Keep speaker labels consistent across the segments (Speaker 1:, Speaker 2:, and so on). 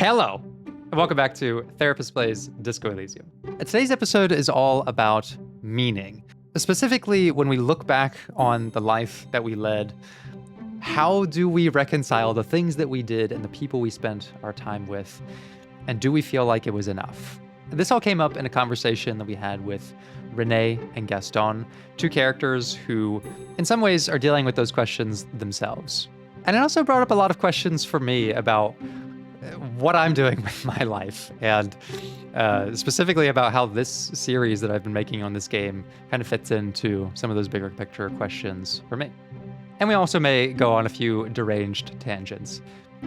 Speaker 1: Hello, and welcome back to Therapist Plays Disco Elysium. Today's episode is all about meaning. Specifically, when we look back on the life that we led, how do we reconcile the things that we did and the people we spent our time with? And do we feel like it was enough? This all came up in a conversation that we had with Renee and Gaston, two characters who, in some ways, are dealing with those questions themselves. And it also brought up a lot of questions for me about what I'm doing with my life, and specifically about how this series that I've been making on this game kind of fits into some of those bigger picture questions for me. And we also may go on a few deranged tangents,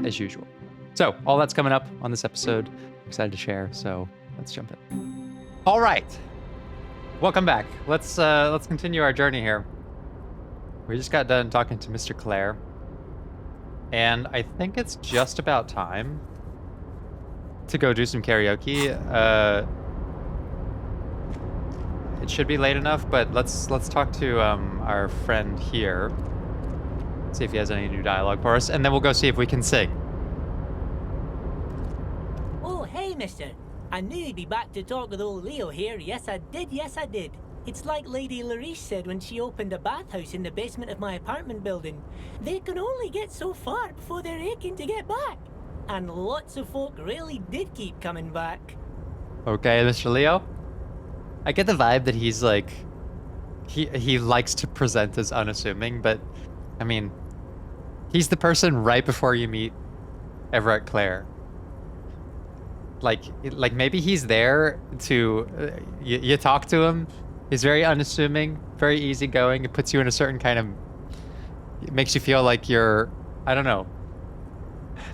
Speaker 1: as usual. So all that's coming up on this episode. I'm excited to share, so let's jump in. All right, welcome back. Let's continue our journey here. We just got done talking to Mr. Clare, and I think it's just about time to go do some karaoke. It should be late enough, but let's talk to our friend here. See if he has any new dialogue for us, and then we'll go see if we can sing.
Speaker 2: Oh, hey, mister. I knew you'd be back to talk with old Leo here. Yes, I did. It's like Lady Larice said when she opened a bathhouse in the basement of my apartment building. They can only get so far before they're aching to get back. And lots of folk really did keep coming back.
Speaker 1: Okay, Mr. Leo. I get the vibe that he's like, he likes to present as unassuming, but I mean, he's the person right before you meet Everett Clare. Like maybe he's there to, you talk to him. He's very unassuming, very easygoing. It puts you in a certain kind of, it makes you feel like you're, I don't know,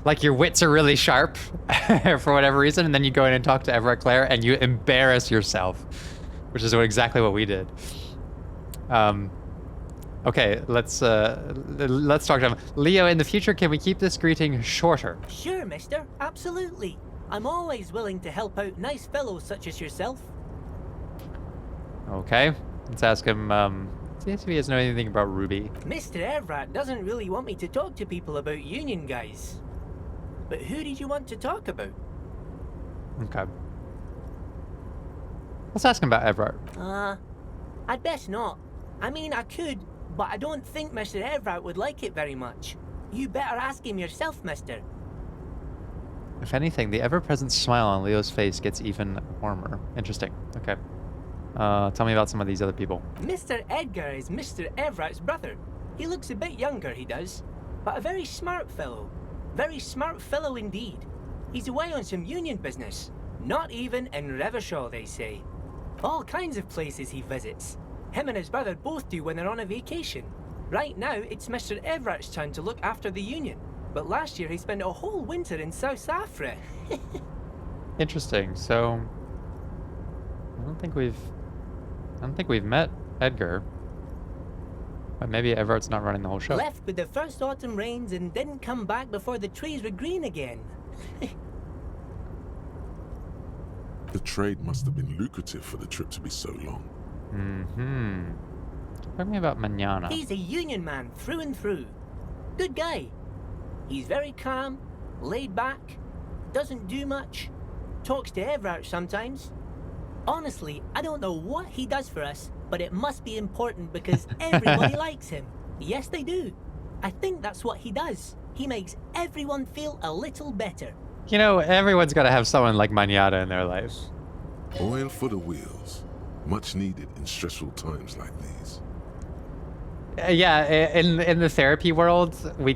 Speaker 1: like your wits are really sharp for whatever reason. And then you go in and talk to Everett Clare and you embarrass yourself, which is exactly what we did. Okay, let's talk to him. Leo, in the future, can we keep this greeting shorter?
Speaker 2: Sure, mister. Absolutely. I'm always willing to help out nice fellows such as yourself.
Speaker 1: Okay, let's ask him, see if he doesn't know anything about Ruby.
Speaker 2: Mr. Everett doesn't really want me to talk to people about union guys. But who did you want to talk about?
Speaker 1: Okay. Let's ask him about Everett.
Speaker 2: I'd best not. I mean, I could, but I don't think Mr. Everett would like it very much. You better ask him yourself, mister.
Speaker 1: If anything, the ever-present smile on Leo's face gets even warmer. Interesting. Okay. Tell me about some of these other people.
Speaker 2: Mr. Edgar is Mr. Everett's brother. He looks a bit younger, he does, but a very smart fellow. Very smart fellow indeed. He's away on some union business. Not even in Revershaw, they say. All kinds of places he visits. Him and his brother both do when they're on a vacation. Right now, it's Mr. Everett's turn to look after the union. But last year he spent a whole winter in South Africa.
Speaker 1: Interesting. So, I don't think we've met Edgar. But maybe Everett's not running the whole show.
Speaker 2: Left with the first autumn rains and didn't come back before the trees were green again.
Speaker 3: The trade must have been lucrative for the trip to be so long.
Speaker 1: Tell me about Manana.
Speaker 2: He's a union man through and through. Good guy. He's very calm, laid back, doesn't do much, talks to Everett sometimes. Honestly, I don't know what he does for us, but it must be important because everybody likes him. Yes, they do. I think that's what he does. He makes everyone feel a little better.
Speaker 1: You know, everyone's got to have someone like Manana in their life.
Speaker 3: Oil for the wheels. Much needed in stressful times like these.
Speaker 1: Yeah, in the therapy world, we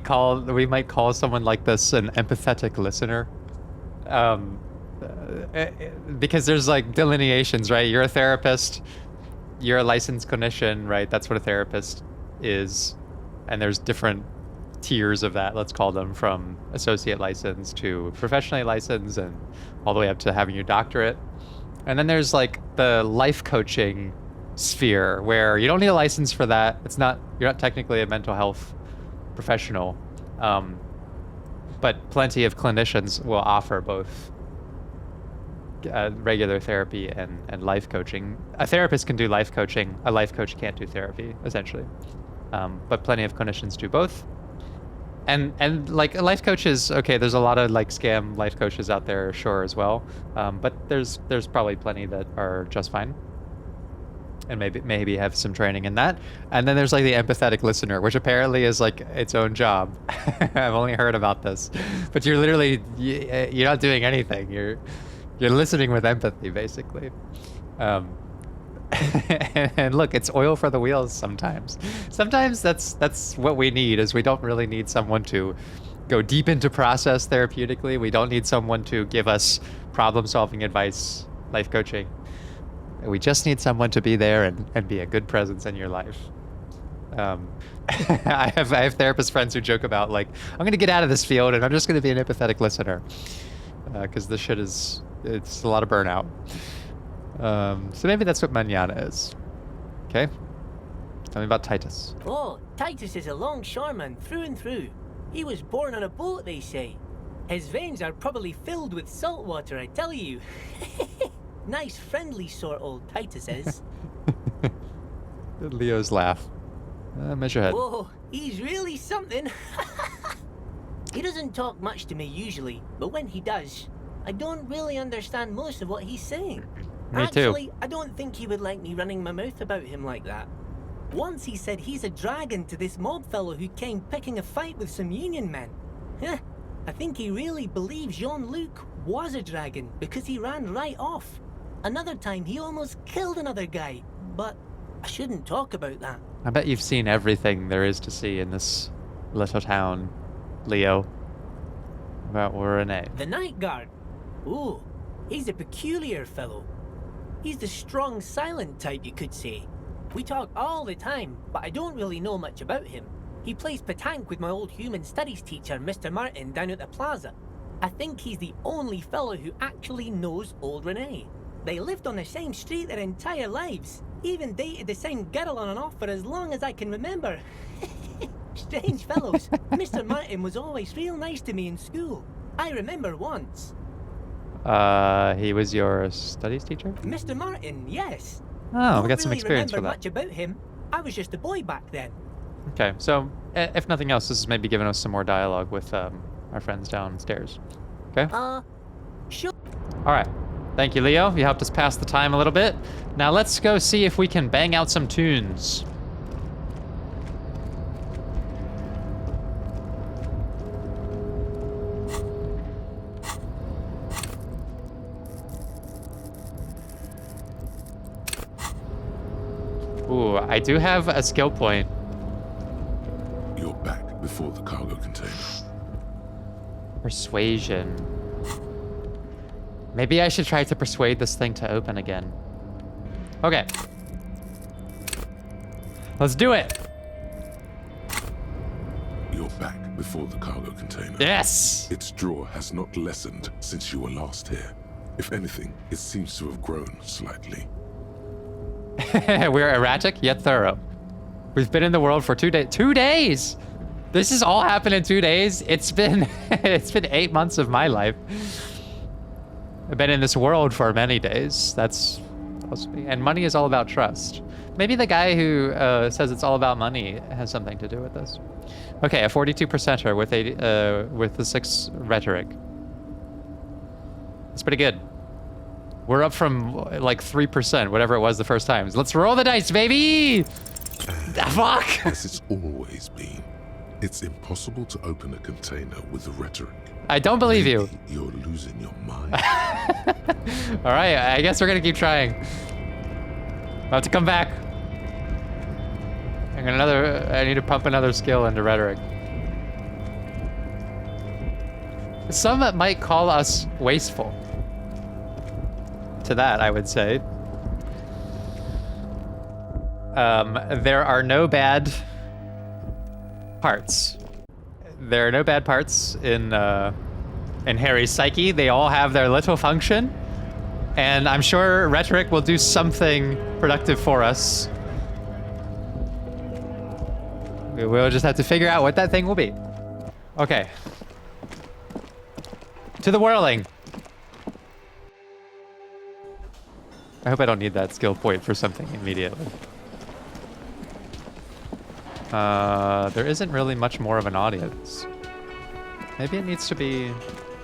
Speaker 1: might call someone like this an empathetic listener. Because there's like delineations, right? You're a therapist, you're a licensed clinician, right? That's what a therapist is. And there's different tiers of that, let's call them, from associate license to professionally licensed and all the way up to having your doctorate. And then there's like the life coaching sphere where you don't need a license for that. You're not technically a mental health professional. But plenty of clinicians will offer both regular therapy and life coaching. A therapist can do life coaching. A life coach can't do therapy, essentially. But plenty of clinicians do both. And like life coaches, okay, there's a lot of like scam life coaches out there, sure, as well. But there's probably plenty that are just fine, and maybe have some training in that. And then there's like the empathetic listener, which apparently is like its own job. I've only heard about this, but you're literally you're not doing anything. You're listening with empathy, basically. And look, it's oil for the wheels sometimes. Sometimes that's what we need, is we don't really need someone to go deep into process therapeutically. We don't need someone to give us problem-solving advice, life coaching. We just need someone to be there and be a good presence in your life. I have therapist friends who joke about, like, I'm going to get out of this field and I'm just going to be an empathetic listener. Because this shit it's a lot of burnout. So maybe that's what manana is. Okay? Tell me about Titus.
Speaker 2: Oh, Titus is a longshoreman through and through. He was born on a boat, they say. His veins are probably filled with salt water, I tell you. Nice, friendly sort, old Titus is.
Speaker 1: Leo's laugh. Measure head.
Speaker 2: Whoa, he's really something. He doesn't talk much to me usually, but when he does, I don't really understand most of what he's saying.
Speaker 1: Me too.
Speaker 2: Actually, I don't think he would like me running my mouth about him like that. Once he said he's a dragon to this mob fellow who came picking a fight with some union men. I think he really believes Jean-Luc was a dragon because he ran right off. Another time he almost killed another guy, but I shouldn't talk about that.
Speaker 1: I bet you've seen everything there is to see in this little town, Leo. About Renee.
Speaker 2: The night guard. Ooh, he's a peculiar fellow. He's the strong, silent type, you could say. We talk all the time, but I don't really know much about him. He plays petanque with my old human studies teacher, Mr. Martin, down at the plaza. I think he's the only fellow who actually knows old Renee. They lived on the same street their entire lives. Even dated the same girl on and off for as long as I can remember. Strange fellows. Mr. Martin was always real nice to me in school. I remember once.
Speaker 1: He was your studies teacher?
Speaker 2: Mr. Martin, yes.
Speaker 1: Oh, we got some experience
Speaker 2: with
Speaker 1: with that.
Speaker 2: Much about him. I was just a boy back then.
Speaker 1: Okay, so if nothing else, this is maybe giving us some more dialogue with our friends downstairs. Okay?
Speaker 2: Sure.
Speaker 1: All right. Thank you, Leo. You helped us pass the time a little bit. Now let's go see if we can bang out some tunes. Ooh, I do have a skill point.
Speaker 3: You're back before the cargo container.
Speaker 1: Persuasion. Maybe I should try to persuade this thing to open again. Okay. Let's do it.
Speaker 3: You're back before the cargo container.
Speaker 1: Yes!
Speaker 3: Its draw has not lessened since you were last here. If anything, it seems to have grown slightly.
Speaker 1: We're erratic yet thorough. We've been in the world for 2 days. 2 days! This has all happened in 2 days. It's been 8 months of my life. I've been in this world for many days. That's supposed to be. And money is all about trust. Maybe the guy who says it's all about money has something to do with this. Okay, a 42%er with the 6 rhetoric. That's pretty good. We're up from like 3%, whatever it was the first time. Let's roll the dice, baby! Fuck!
Speaker 3: As it's always been, it's impossible to open a container with the rhetoric.
Speaker 1: I don't believe you.
Speaker 3: Maybe you're losing your mind.
Speaker 1: All right, I guess we're gonna keep trying. I'll have to come back. I need to pump another skill into rhetoric. Some might call us wasteful. To that, I would say. There are no bad parts. There are no bad parts in Harry's psyche. They all have their little function. And I'm sure rhetoric will do something productive for us. We'll just have to figure out what that thing will be. Okay. To the whirling. I hope I don't need that skill point for something immediately. There isn't really much more of an audience. Maybe it needs to be...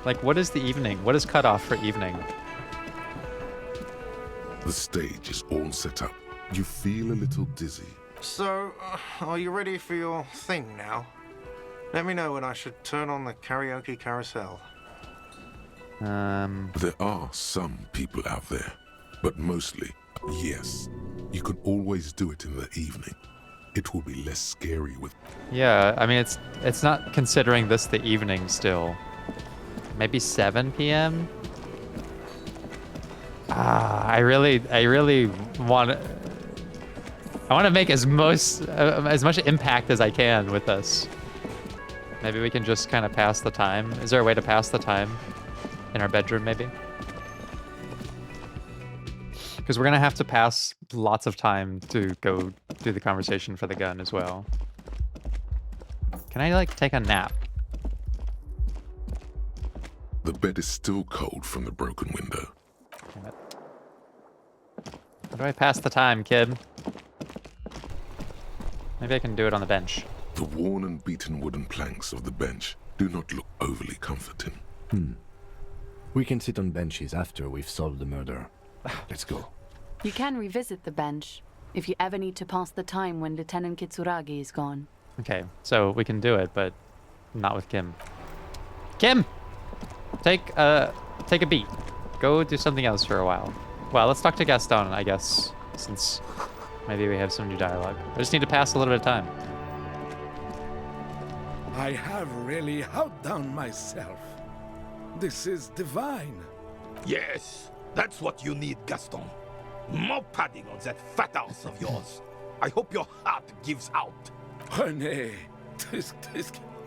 Speaker 1: Like, what is the evening? What is cut off for evening?
Speaker 3: The stage is all set up. You feel a little dizzy.
Speaker 4: So, are you ready for your thing now? Let me know when I should turn on the karaoke carousel.
Speaker 3: There are some people out there, but mostly, yes. You can always do it in the evening. It will be less scary with...
Speaker 1: Yeah, I mean, it's not considering this the evening still. Maybe 7 p.m.? I really want to... I want to make as much impact as I can with this. Maybe we can just kind of pass the time. Is there a way to pass the time? In our bedroom, maybe? Because we're going to have to pass lots of time to go do the conversation for the gun as well. Can I, like, take a nap?
Speaker 3: The bed is still cold from the broken window.
Speaker 1: Damn it. How do I pass the time, kid? Maybe I can do it on the bench.
Speaker 3: The worn and beaten wooden planks of the bench do not look overly comforting.
Speaker 5: We can sit on benches after we've solved the murder. Let's go.
Speaker 6: You can revisit the bench if you ever need to pass the time when Lieutenant Kitsuragi is gone.
Speaker 1: Okay, so we can do it, but not with Kim. Kim! Take a beat. Go do something else for a while. Well, let's talk to Gaston, I guess, since maybe we have some new dialogue. I just need to pass a little bit of time.
Speaker 7: I have really outdone myself. This is divine.
Speaker 8: Yes, that's what you need, Gaston. More padding on that fat ass of yours. I hope your heart gives out.
Speaker 7: René,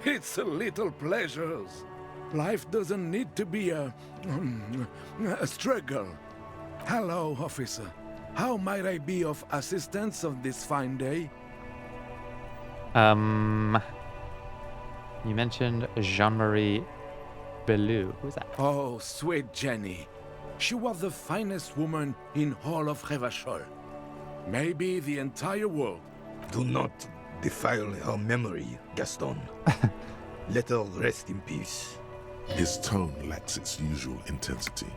Speaker 7: it's a little pleasures. Life doesn't need to be a struggle. Hello, officer. How might I be of assistance on this fine day?
Speaker 1: You mentioned Jean-Marie Bellew. Who's that?
Speaker 7: Oh, sweet Jenny. She was the finest woman in all of Revachol. Maybe the entire world.
Speaker 8: Do not defile her memory, Gaston. Let her rest in peace.
Speaker 3: His tone lacks its usual intensity,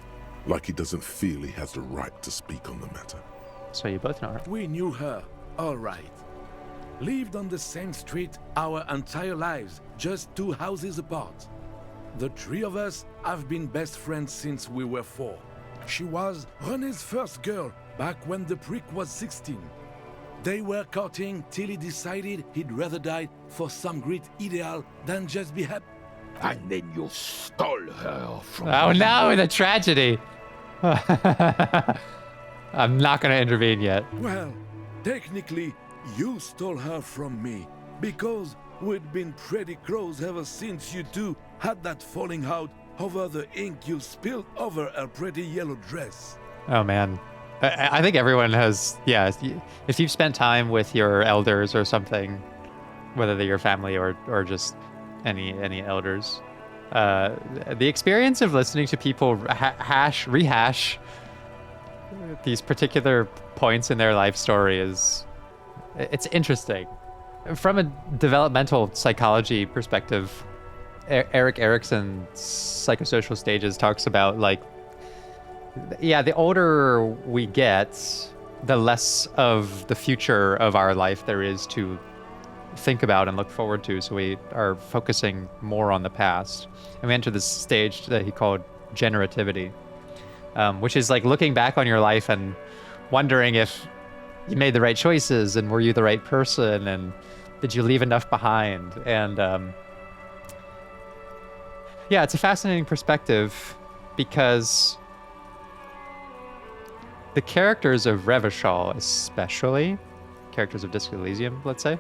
Speaker 3: like he doesn't feel he has the right to speak on the matter.
Speaker 1: So you both know her.
Speaker 7: We knew her, all right. Lived on the same street our entire lives, just 2 houses apart. The 3 of us have been best friends since we were 4. She was René's first girl back when the prick was 16. They were courting till he decided he'd rather die for some great ideal than just be happy.
Speaker 8: And then you stole her from
Speaker 1: Oh
Speaker 8: me.
Speaker 1: no, the tragedy! I'm not gonna intervene yet.
Speaker 7: Well, technically, you stole her from me, because we'd been pretty close ever since you two had that falling out over the ink you spilled over her pretty yellow dress.
Speaker 1: Oh man. I think everyone has, yeah, if you've spent time with your elders or something, whether they're your family or just any elders, the experience of listening to people rehash these particular points in their life story it's interesting. From a developmental psychology perspective, Eric Erickson's Psychosocial Stages talks about, like, yeah, the older we get, the less of the future of our life there is to think about and look forward to. So we are focusing more on the past. And we enter this stage that he called generativity, which is like looking back on your life and wondering if you made the right choices and were you the right person and did you leave enough behind? And yeah, it's a fascinating perspective because the characters of Revachol, especially characters of Disco Elysium, let's say,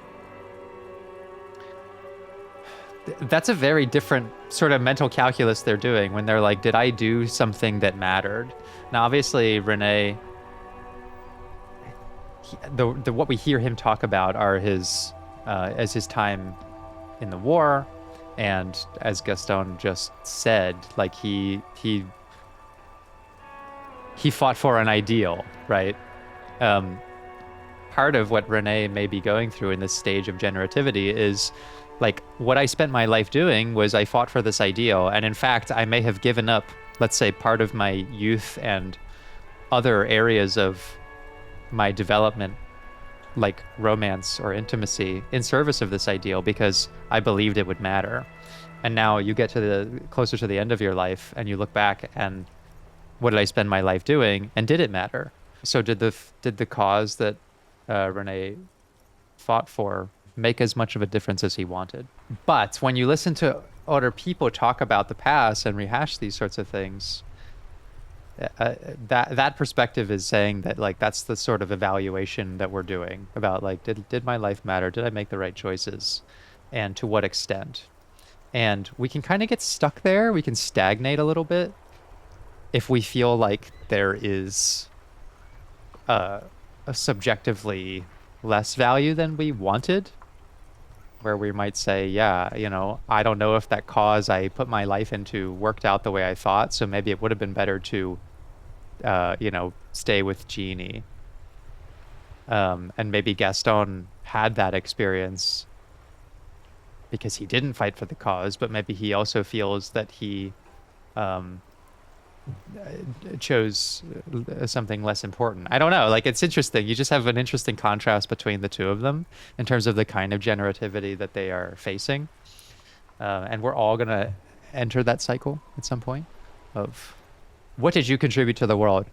Speaker 1: that's a very different sort of mental calculus they're doing when they're like, did I do something that mattered? Now, obviously, René, what we hear him talk about are his time in the war, and as Gaston just said, like he fought for an ideal, right? Part of what René may be going through in this stage of generativity is Like, what I spent my life doing was I fought for this ideal, and in fact, I may have given up, let's say, part of my youth and other areas of my development, like romance or intimacy, in service of this ideal because I believed it would matter. And now you get to the closer to the end of your life and you look back and what did I spend my life doing, and did it matter? So did the cause that Rene fought for make as much of a difference as he wanted? But when you listen to other people talk about the past and rehash these sorts of things, that perspective is saying that, like, that's the sort of evaluation that we're doing about, like, did my life matter? Did I make the right choices? And to what extent? And we can kind of get stuck there. We can stagnate a little bit if we feel like there is a subjectively less value than we wanted, where we might say, yeah, you know, I don't know if that cause I put my life into worked out the way I thought, so maybe it would have been better to, you know, stay with Jeannie. And maybe Gaston had that experience because he didn't fight for the cause, but maybe he also feels that he chose something less important. I don't know. Like, it's interesting. You just have an interesting contrast between the two of them in terms of the kind of generativity that they are facing. And we're all going to enter that cycle at some point of what did you contribute to the world?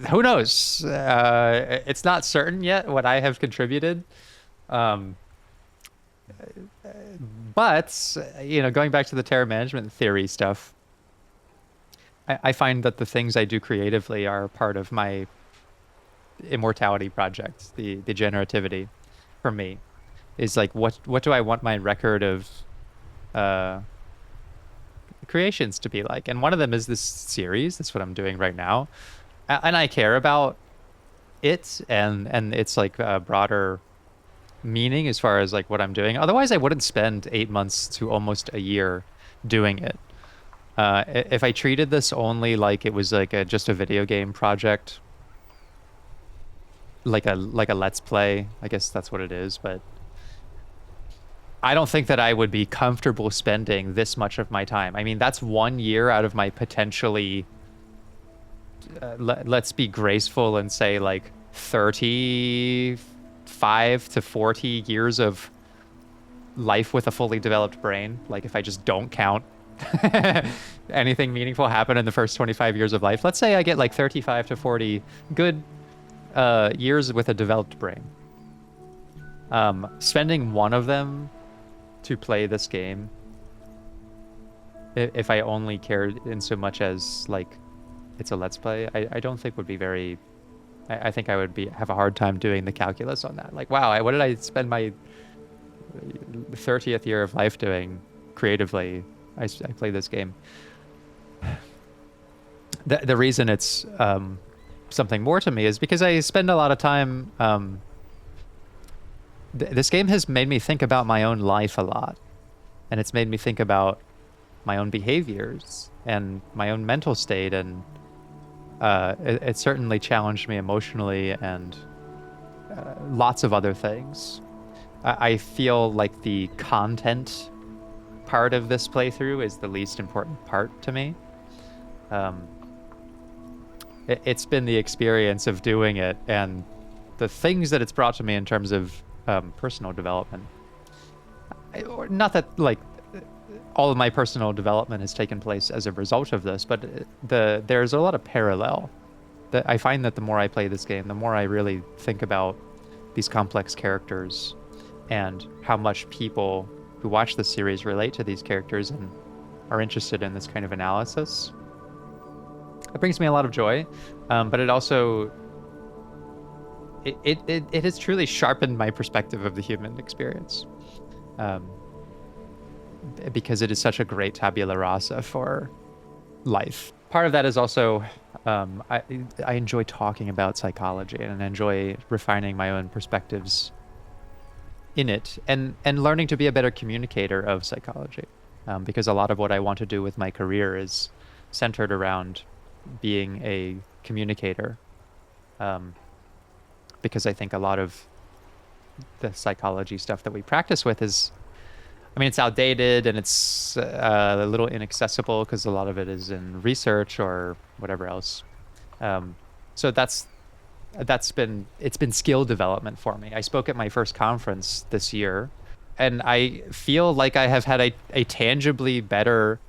Speaker 1: Who knows? It's not certain yet what I have contributed. But, you know, going back to the terror management theory stuff, I find that the things I do creatively are part of my immortality project. The generativity for me is like, what do I want my record of creations to be like? And one of them is this series. That's what I'm doing right now. And I care about it and it's like a broader meaning as far as like what I'm doing. Otherwise, I wouldn't spend 8 months to almost a year doing it. If I treated this only like it was like just a video game project, like a let's play, I guess that's what it is, but I don't think that I would be comfortable spending this much of my time. I mean, that's 1 year out of my potentially, let's be graceful and say like 35 to 40 years of life with a fully developed brain. Like, if I just don't count anything meaningful happen in the first 25 years of life, let's say I get like 35 to 40 good years with a developed brain. Spending one of them to play this game, if I only cared in so much as like it's a let's play, I don't think would be very. I think I would have a hard time doing the calculus on that. Like, wow, what did I spend my 30th year of life doing creatively? I played this game. The reason it's something more to me is because I spend a lot of time. This game has made me think about my own life a lot, and it's made me think about my own behaviors and my own mental state, and it certainly challenged me emotionally and lots of other things. I feel like the content part of this playthrough is the least important part to me. It's been the experience of doing it and the things that it's brought to me in terms of personal development. Not that like all of my personal development has taken place as a result of this, but there's a lot of parallel. That I find that the more I play this game, the more I really think about these complex characters and how much people who watch the series relate to these characters and are interested in this kind of analysis. It brings me a lot of joy, but it also it has truly sharpened my perspective of the human experience, because it is such a great tabula rasa for life. Part of that is also I enjoy talking about psychology and I enjoy refining my own perspectives in it and learning to be a better communicator of psychology, because a lot of what I want to do with my career is centered around being a communicator, because I think a lot of the psychology stuff that we practice with is, I mean, it's outdated and it's a little inaccessible because a lot of it is in research or whatever else. So it's been skill development for me. I spoke at my first conference this year, and I feel like I have had a tangibly better,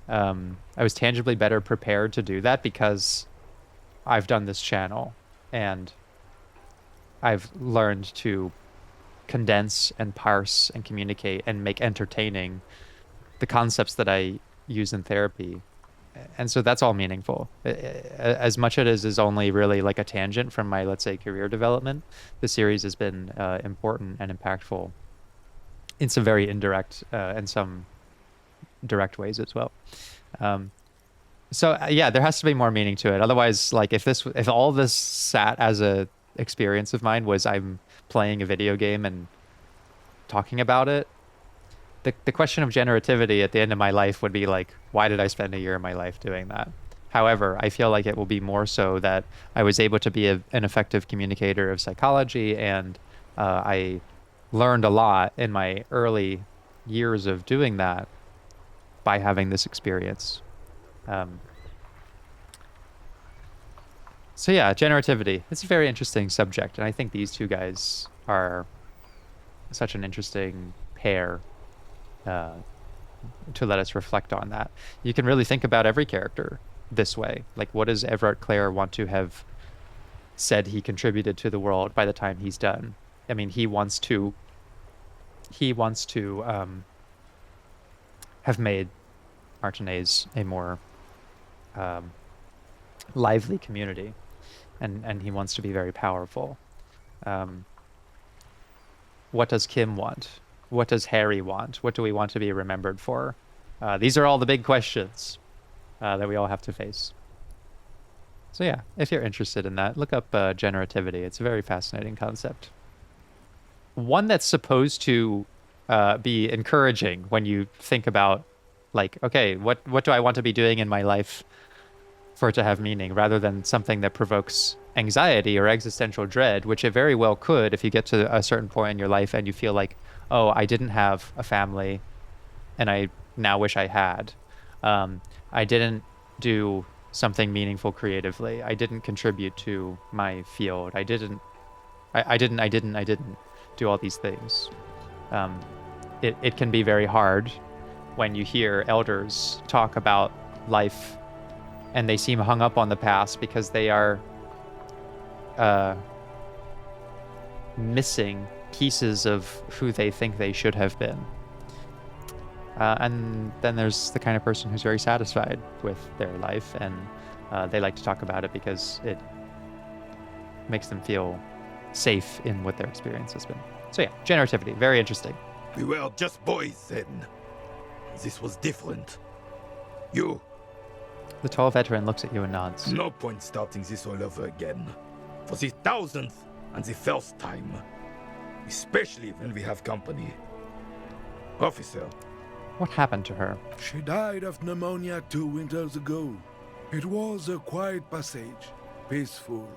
Speaker 1: I was tangibly better prepared to do that because I've done this channel and I've learned to condense and parse and communicate and make entertaining the concepts that I use in therapy. And so that's all meaningful. As much as it is only really like a tangent from my, let's say, career development, the series has been important and impactful in some very indirect and some direct ways as well. So yeah, there has to be more meaning to it. Otherwise, like if all this sat as a experience of mine was I'm playing a video game and talking about it, the question of generativity at the end of my life would be like, why did I spend a year of my life doing that? However, I feel like it will be more so that I was able to be an effective communicator of psychology, and I learned a lot in my early years of doing that by having this experience. So yeah, generativity. It's a very interesting subject, and I think these two guys are such an interesting pair to let us reflect on that. You can really think about every character this way. Like, what does Everard Clare want to have said he contributed to the world by the time he's done? I mean, he wants to have made Martinez a more lively community, and he wants to be very powerful. What does Kim want? What does Harry want? What do we want to be remembered for? These are all the big questions that we all have to face. So yeah, if you're interested in that, look up generativity. It's a very fascinating concept. One that's supposed to be encouraging when you think about, like, okay, what do I want to be doing in my life for it to have meaning, rather than something that provokes anxiety or existential dread, which it very well could if you get to a certain point in your life and you feel like, oh, I didn't have a family and I now wish I had. I didn't do something meaningful creatively. I didn't contribute to my field. I didn't do all these things. It can be very hard when you hear elders talk about life and they seem hung up on the past because they are missing pieces of who they think they should have been. And then there's the kind of person who's very satisfied with their life, and they like to talk about it because it makes them feel safe in what their experience has been. So yeah, generativity, very interesting.
Speaker 8: We were just boys then. This was different. You.
Speaker 1: The tall veteran looks at you and nods.
Speaker 8: No point starting this all over again. For the 1000th and the first time. Especially when we have company. Officer.
Speaker 1: What happened to her?
Speaker 7: She died of pneumonia 2 winters ago. It was a quiet passage, peaceful.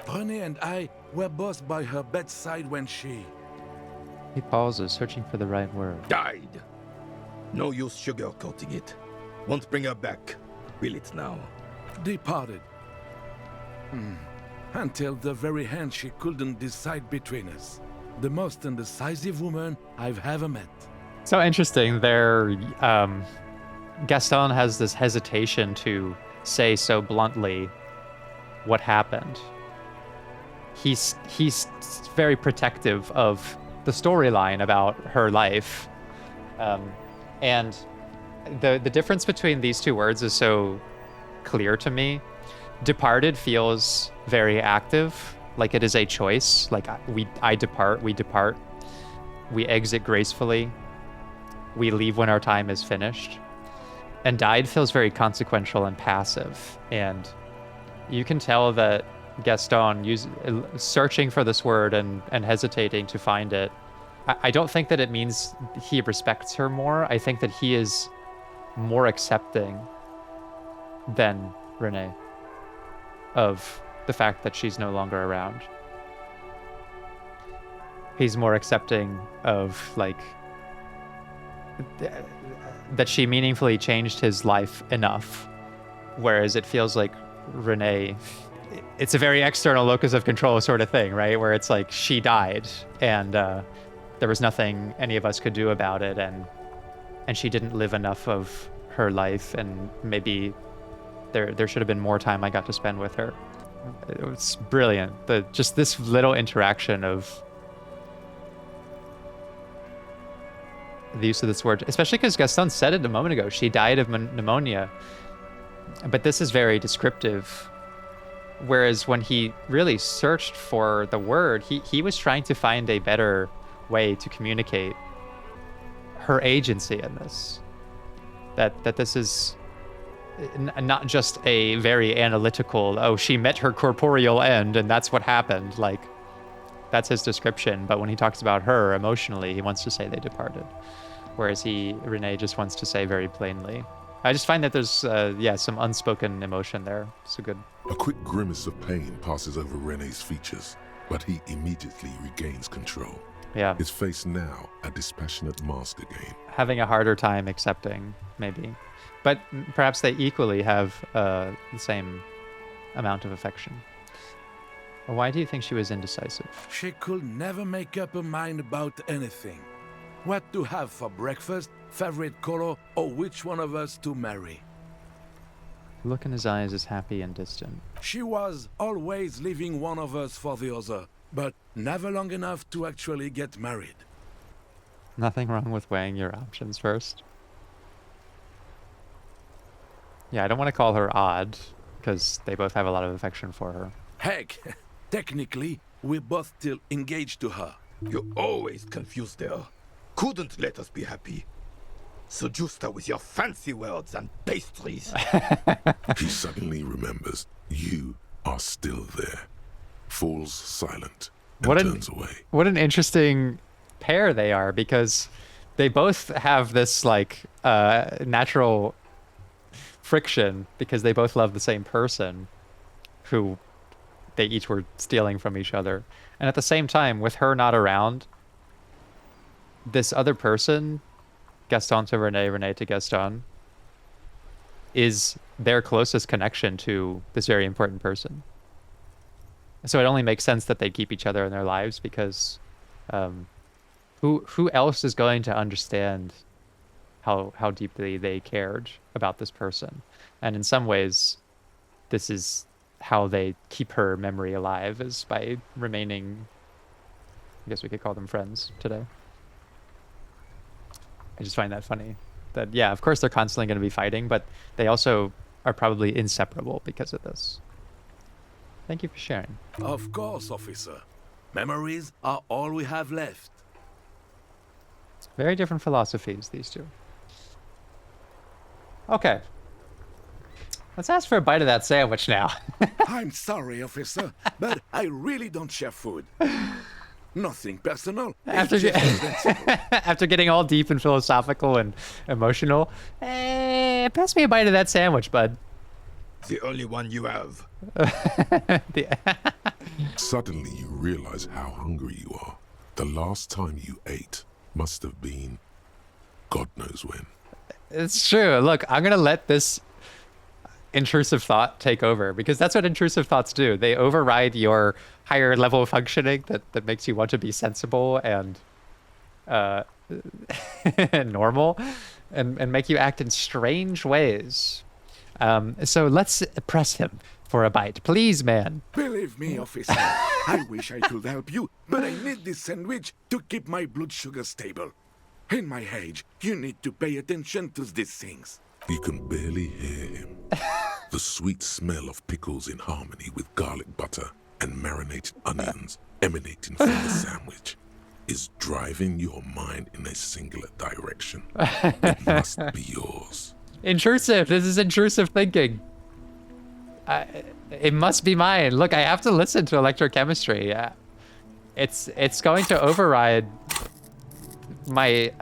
Speaker 7: René and I were both by her bedside when she...
Speaker 1: He pauses, searching for the right word.
Speaker 8: Died. No use sugarcoating it. Won't bring her back. Will it now?
Speaker 7: Departed. Until the very hand she couldn't decide between us. The most indecisive woman I've ever met.
Speaker 1: So interesting. There, Gaston has this hesitation to say so bluntly what happened. He's very protective of the storyline about her life, and the difference between these two words is so clear to me. Departed feels very active, like it is a choice. Like I depart, we depart, we exit gracefully, we leave when our time is finished. And died feels very consequential and passive. And you can tell that Gaston searching for this word and hesitating to find it. I don't think that it means he respects her more. I think that he is more accepting than René of the fact that she's no longer around. he's more accepting of like that she meaningfully changed his life enough, whereas it feels like Renee, it's a very external locus of control sort of thing, right? Where it's like she died and there was nothing any of us could do about it, and she didn't live enough of her life, and maybe there should have been more time I got to spend with her. It was brilliant. Just this little interaction of the use of this word, especially because Gaston said it a moment ago. She died of pneumonia, but this is very descriptive. Whereas when he really searched for the word, he was trying to find a better way to communicate her agency in this. That this is not just a very analytical, oh, she met her corporeal end and that's what happened. Like, that's his description. But when he talks about her emotionally, he wants to say they departed. Whereas Renee just wants to say very plainly. I just find that there's, some unspoken emotion there. So good.
Speaker 3: A quick grimace of pain passes over Rene's features, but he immediately regains control.
Speaker 1: Yeah.
Speaker 3: His face now a dispassionate mask again.
Speaker 1: Having a harder time accepting, maybe. But perhaps they equally have the same amount of affection. Why do you think she was indecisive?
Speaker 7: She could never make up her mind about anything. What to have for breakfast, favorite color, or which one of us to marry.
Speaker 1: The look in his eyes is happy and distant.
Speaker 7: She was always leaving one of us for the other, but never long enough to actually get married.
Speaker 1: Nothing wrong with weighing your options first. Yeah, I don't want to call her odd, because they both have a lot of affection for her.
Speaker 7: Heck, technically, we're both still engaged to her.
Speaker 8: You always confused her. Couldn't let us be happy. Seduced her with your fancy words and pastries.
Speaker 3: He suddenly remembers you are still there. Falls silent and turns away.
Speaker 1: What an interesting pair they are, because they both have this like natural friction because they both love the same person who they each were stealing from each other. And at the same time, with her not around, this other person, Gaston to Renee, Renee to Gaston, is their closest connection to this very important person. So it only makes sense that they keep each other in their lives, because who else is going to understand how deeply they cared about this person? And in some ways, this is how they keep her memory alive, is by remaining, I guess we could call them friends today. I just find that funny. That, yeah, of course they're constantly going to be fighting, but they also are probably inseparable because of this. Thank you for sharing.
Speaker 7: Of course, officer. Memories are all we have left.
Speaker 1: Very different philosophies, these two. Okay. Let's ask for a bite of that sandwich now.
Speaker 7: I'm sorry, officer, but I really don't share food. Nothing personal.
Speaker 1: After getting all deep and philosophical and emotional, pass me a bite of that sandwich, bud.
Speaker 8: The only one you have.
Speaker 3: Suddenly you realize how hungry you are. The last time you ate must have been God knows when.
Speaker 1: It's true. Look, I'm going to let this intrusive thought take over, because that's what intrusive thoughts do. They override your higher level of functioning that makes you want to be sensible and normal, and make you act in strange ways. So let's press him for a bite. Please, man.
Speaker 7: Believe me, officer, I wish I could help you, but I need this sandwich to keep my blood sugar stable. In my age, you need to pay attention to these things.
Speaker 3: You can barely hear him. The sweet smell of pickles in harmony with garlic butter and marinated onions emanating from the sandwich is driving your mind in a singular direction. It must be yours.
Speaker 1: Intrusive. This is intrusive thinking. It must be mine. Look, I have to listen to electrochemistry. It's going to override my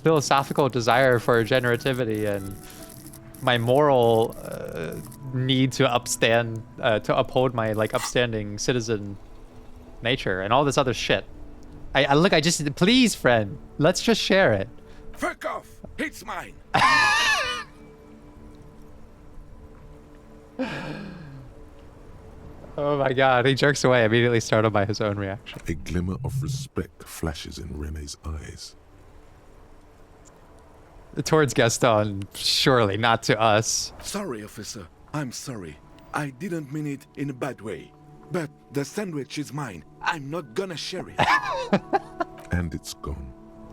Speaker 1: philosophical desire for generativity and my moral need to uphold my like upstanding citizen nature and all this other shit. Look, please, friend, let's just share it.
Speaker 7: Fuck off! It's mine!
Speaker 1: Oh my god, he jerks away, immediately startled by his own reaction.
Speaker 3: A glimmer of respect flashes in Rene's eyes.
Speaker 1: Towards Gaston, surely, not to us.
Speaker 7: Sorry, officer. I'm sorry. I didn't mean it in a bad way. But the sandwich is mine. I'm not gonna share it.
Speaker 3: And it's gone.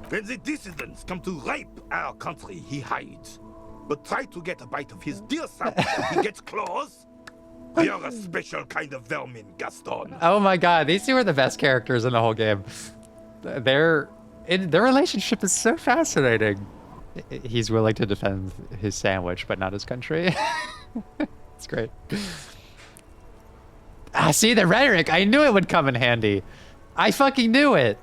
Speaker 8: When the dissidents come to rape our country, he hides. But try to get a bite of his dear sandwich and he gets claws? You're a special kind of vermin, Gaston.
Speaker 1: Oh my god, these two are the best characters in the whole game. Their relationship is so fascinating. He's willing to defend his sandwich, but not his country. It's great. Ah, see, the rhetoric. I knew it would come in handy. I fucking knew it.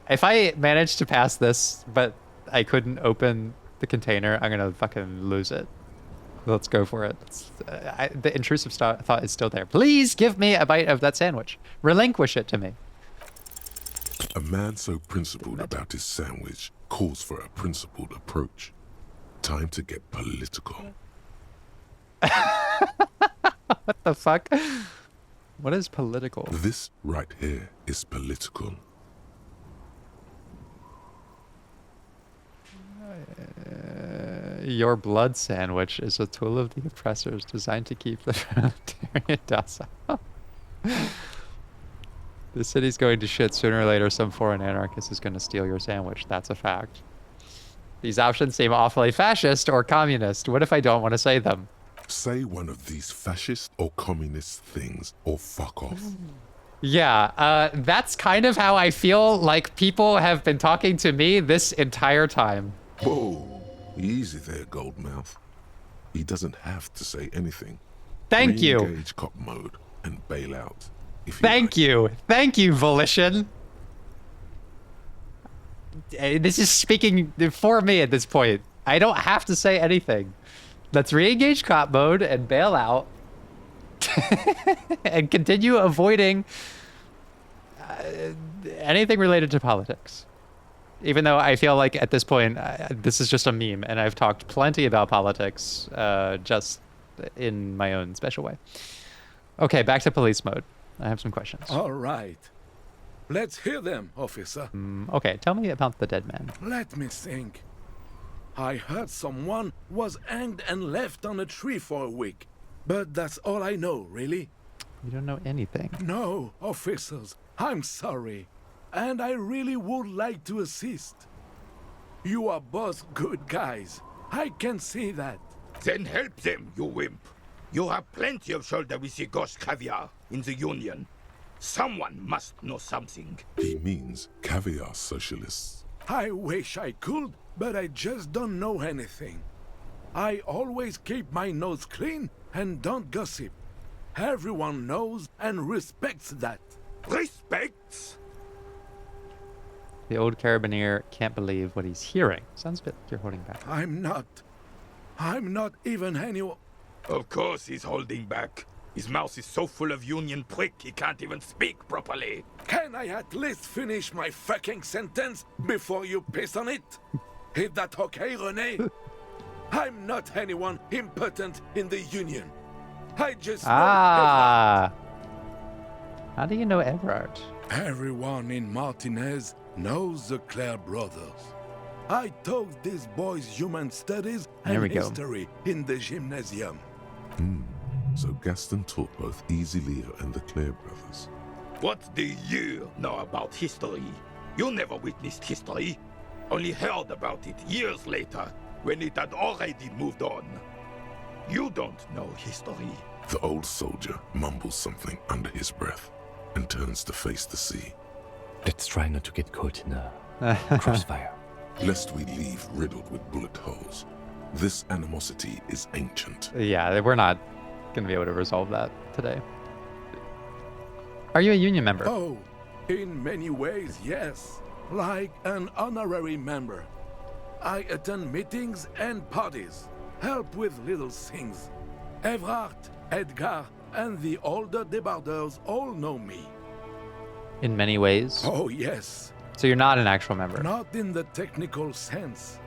Speaker 1: If I managed to pass this, but I couldn't open the container, I'm gonna fucking lose it. Let's go for it. The intrusive thought is still there. Please give me a bite of that sandwich. Relinquish it to me.
Speaker 3: A man so principled about his sandwich calls for a principled approach. Time to get political.
Speaker 1: What the fuck? What is political?
Speaker 3: This right here is political.
Speaker 1: Your blood sandwich is a tool of the oppressors designed to keep the proletariat docile. The city's going to shit sooner or later. Some foreign anarchist is going to steal your sandwich. That's a fact. These options seem awfully fascist or communist. What if I don't want to say them?
Speaker 3: Say one of these fascist or communist things or fuck off.
Speaker 1: Yeah, that's kind of how I feel like people have been talking to me this entire time.
Speaker 3: Whoa, easy there, Goldmouth. He doesn't have to say anything.
Speaker 1: Thank you.
Speaker 3: Re-engage cop mode and bail out.
Speaker 1: Thank you. Thank you, Volition. This is speaking for me at this point. I don't have to say anything. Let's re-engage cop mode and bail out. And continue avoiding anything related to politics. Even though I feel like at this point, this is just a meme, and I've talked plenty about politics just in my own special way. Okay, back to police mode. I have some questions.
Speaker 7: All right. Let's hear them, officer.
Speaker 1: Okay, tell me about the dead man.
Speaker 7: Let me think. I heard someone was hanged and left on a tree for a week. But that's all I know, really.
Speaker 1: You don't know anything.
Speaker 7: No, officers, I'm sorry. And I really would like to assist. You are both good guys. I can see that.
Speaker 8: Then help them, you wimp. You have plenty of shoulder with the ghost caviar in the Union. Someone must know something.
Speaker 3: He means caviar socialists.
Speaker 7: I wish I could, but I just don't know anything. I always keep my nose clean and don't gossip. Everyone knows and respects that.
Speaker 8: Respects?
Speaker 1: The old carabiner can't believe what he's hearing. Sounds a bit like you're holding back.
Speaker 7: I'm not even anyone.
Speaker 8: Of course he's holding back. His mouth is so full of Union prick he can't even speak properly.
Speaker 7: Can I at least finish my fucking sentence before you piss on it? Is that okay, Rene? I'm not anyone important in the Union. I just know
Speaker 1: How do you know Everard?
Speaker 7: everyone in Martinez knows the Clare brothers. I taught these boys human studies
Speaker 1: There we
Speaker 7: and
Speaker 1: go.
Speaker 7: history in the gymnasium.
Speaker 3: So Gaston taught both Easy Leo and the Clare brothers.
Speaker 8: What do you know about history? You never witnessed history. Only heard about it years later, when it had already moved on. You don't know history.
Speaker 3: The old soldier mumbles something under his breath and turns to face the sea.
Speaker 5: Let's try not to get caught in a crossfire.
Speaker 3: Lest we leave riddled with bullet holes. This animosity is ancient.
Speaker 1: Yeah, we're not going to be able to resolve that today. Are you a union member?
Speaker 7: Oh, in many ways, yes. Like an honorary member. I attend meetings and parties, help with little things. Everard, Edgar, and the older debarders all know me.
Speaker 1: In many ways.
Speaker 7: Oh, yes.
Speaker 1: So you're not an actual member.
Speaker 7: Not in the technical sense.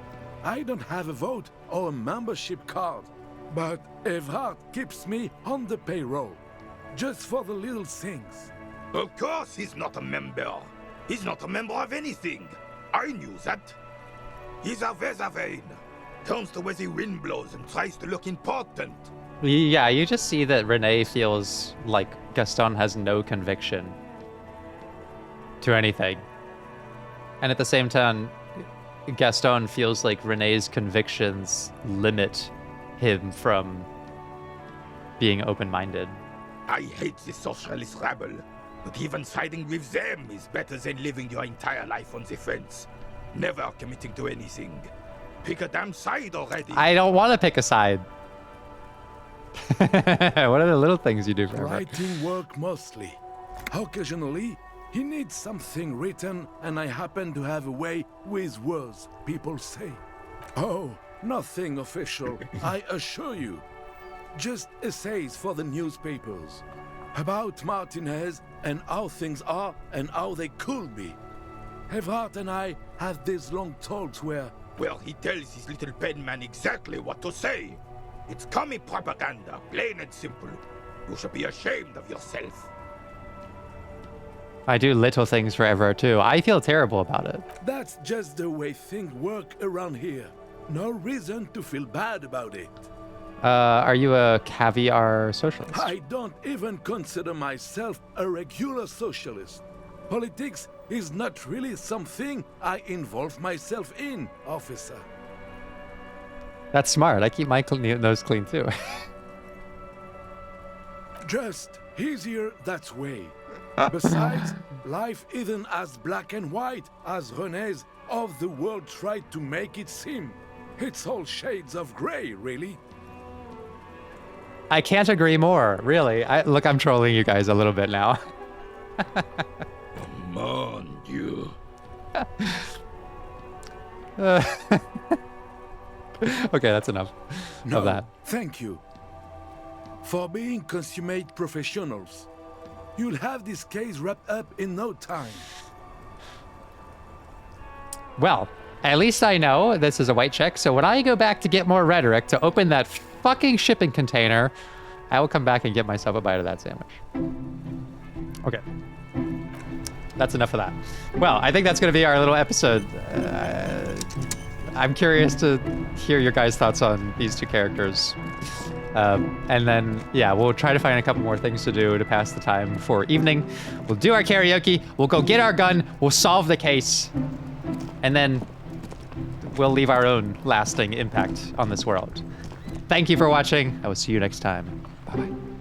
Speaker 7: I don't have a vote or a membership card, but Evrard keeps me on the payroll, just for the little things.
Speaker 8: Of course he's not a member. He's not a member of anything. I knew that. He's a Vezavain. Turns the way the wind blows and tries to look important.
Speaker 1: Yeah, you just see that Renee feels like Gaston has no conviction to anything. And at the same time, Gaston feels like Renee's convictions limit him from being open-minded.
Speaker 8: I hate the socialist rabble, but even siding with them is better than living your entire life on the fence, never committing to anything. Pick a damn side already.
Speaker 1: I don't want to pick a side. What are the little things you do for him?
Speaker 7: Writing work mostly. Occasionally, he needs something written, and I happen to have a way with words, people say. Oh, nothing official, I assure you. Just essays for the newspapers. About Martinez and how things are and how they could be. Evrard and I have these long talks where...
Speaker 8: Well, he tells his little pen man exactly what to say. It's commie propaganda, plain and simple. You should be ashamed of yourself.
Speaker 1: I do little things for Ever too. I feel terrible about it.
Speaker 7: That's just the way things work around here. No reason to feel bad about it.
Speaker 1: Are you a caviar socialist?
Speaker 7: I don't even consider myself a regular socialist. Politics is not really something I involve myself in, officer.
Speaker 1: That's smart. I keep my nose clean too.
Speaker 7: Just easier that way. Besides, life isn't as black and white as René's of the world tried to make it seem. It's all shades of gray, really.
Speaker 1: I can't agree more, really. Look, I'm trolling you guys a little bit now.
Speaker 8: Mon Dieu.
Speaker 1: Okay, that's enough of that.
Speaker 7: Thank you. For being consummate professionals. You'll have this case wrapped up in no time.
Speaker 1: Well, at least I know this is a white check, so when I go back to get more rhetoric to open that fucking shipping container, I will come back and get myself a bite of that sandwich. Okay. That's enough of that. Well, I think that's going to be our little episode. I'm curious to hear your guys' thoughts on these two characters. And then, yeah, we'll try to find a couple more things to do to pass the time before evening. We'll do our karaoke. We'll go get our gun. We'll solve the case. And then we'll leave our own lasting impact on this world. Thank you for watching. I will see you next time. Bye-bye.